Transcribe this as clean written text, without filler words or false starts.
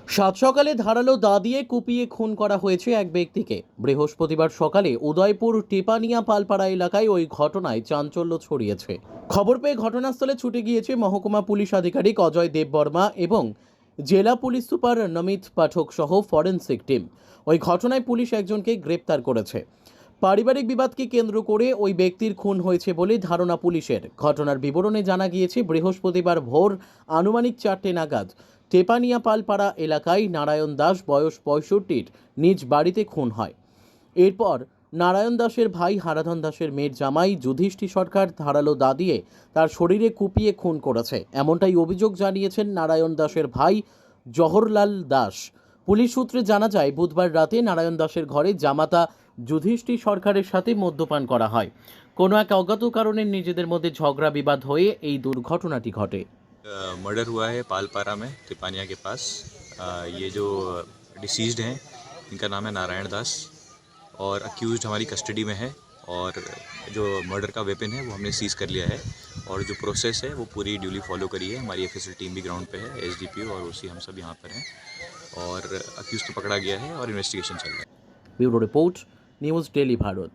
সাত সকালে ধারালো দা দিয়ে কুপিয়ে খুন করা হয়েছে এক ব্যক্তিকে। বৃহস্পতিবার সকালে উদয়পুর টিপানিয়া পালপাড়া এলাকায় ওই ঘটনায় চাঞ্চল্য ছড়িয়েছে। খবর পেয়ে ঘটনাস্থলে ছুটে গিয়েছে মহকুমা পুলিশ আধিকারিক অজয় দেববর্মা এবং জেলা পুলিশ সুপার নমিত পাঠক সহ ফরেনসিক টিম। ওই ঘটনায় পুলিশ একজনকে গ্রেপ্তার করেছে। পারিবারিক বিবাদকে কেন্দ্র করে ওই ব্যক্তির খুন হয়েছে বলে ধারণা পুলিশের। ঘটনার বিবরণে জানা গিয়েছে, বৃহস্পতিবার ভোর আনুমানিক 4টে নাগাদ টেপানিয়া পালপাড়া এলাকায় নারায়ণ দাস বয়স 65 নিজ বাড়িতে খুন হয়। এরপর নারায়ণ দাসের ভাই হারাধন দাসের মেয়ের জামাই যুধিষ্ঠির সরকার ধারালো দা দিয়ে তার শরীরে কুপিয়ে খুন করেছে, এমনটাই অভিযোগ জানিয়েছেন নারায়ণ দাসের ভাই জওহরলাল দাস। পুলিশ সূত্রে জানা যায়, বুধবার রাতে নারায়ণ দাসের ঘরে জামাতা যুধিষ্ঠির সরকারের সাথে মদ্যপান করা হয়। কোনো এক অজ্ঞাত কারণে নিজেদের মধ্যে ঝগড়া বিবাদ হয়ে এই দুর্ঘটনাটি ঘটে। मर्डर हुआ है पालपारा में तिपानिया के पास। ये जो डिसीज्ड हैं इनका नाम है नारायण दास और अक्यूज्ड हमारी कस्टडी में है और जो मर्डर का वेपन है वो हमने सीज कर लिया है और जो प्रोसेस है वो पूरी ड्यूली फॉलो करी है। हमारी एफएसएल टीम भी ग्राउंड पे है, एसडीपीओ और ओसी हम सब यहाँ पर हैं और अक्यूज को पकड़ा गया है और इन्वेस्टिगेशन चल रहा है। Bureau report, news daily Bharat.